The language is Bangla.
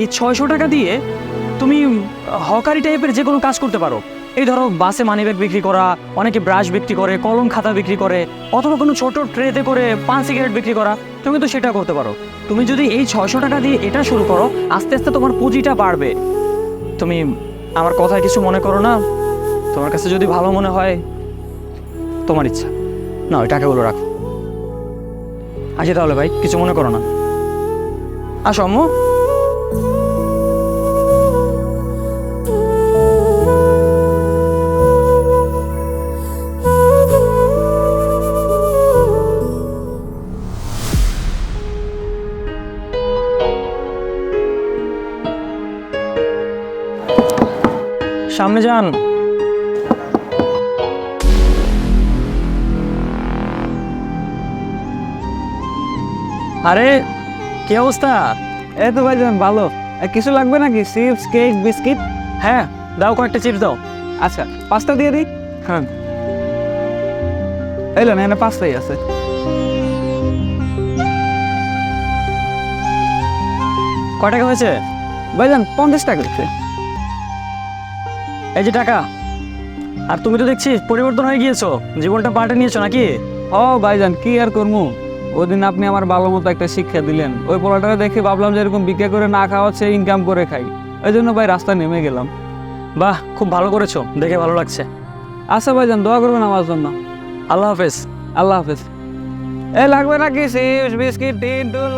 এই 600 টাকা দিয়ে তুমি হকারি টাইপের যে কোনো কাজ করতে পারো। এই ধরো বাসে মানিব্যাগ বিক্রি করা, অনেকে ব্রাশ বিক্রি করে, কলম খাতা বিক্রি করে, অথবা কোনো ছোট ট্রেতে করে পান সিগারেট বিক্রি করা, তুমি তো সেটা করতে পারো। তুমি যদি এই 600 টাকা দিয়ে এটা শুরু করো, আস্তে আস্তে তোমার পুঁজিটা বাড়বে। তুমি আমার কথায় কিছু মনে করো না? তোমার কাছে যদি ভালো মনে হয়, তোমার ইচ্ছা। না, ওই টাকাগুলো রাখো। আসি তাহলে ভাই, কিছু মনে করো না। আসো আম্মু। সামনে যান। আরে কি অবস্থা? এই তো ভাইজান ভালো। কিছু লাগবে নাকি? Chips, cake, biscuit? হ্যাঁ দাও, কয়েকটা চিপস দাও। আচ্ছা, 5টা দিয়ে দিই। হ্যাঁ এলো না, এখানে 5টাই আছে। কয় টাকা হয়েছে? ভাইজান 50 টাকা হচ্ছে। এই যে টাকা। আর তুমি তো দেখছি পরিবর্তন হয়ে গিয়েছো, জীবনটা পাল্টে নিয়েছো নাকি? ও ভাইজান, কি আর করবো, ওই দিন আপনি আমার ভালো মতো একটা শিক্ষা দিলেন। ওই পোলাটা দেখে ভাবলাম যে এরকম বিক্রি করে না খাওয়াচ্ছে, ইনকাম করে খাই। ওই জন্য ভাই রাস্তা নেমে গেলাম। বাহ, খুব ভালো করেছো, দেখে ভালো লাগছে। আচ্ছা ভাইজান, দোয়া করবেন আমার জন্য। আল্লাহ হাফেজ। আল্লাহ হাফেজ। এ লাগবে নাকি চিপস, বিস্কিট, টিন, টুল?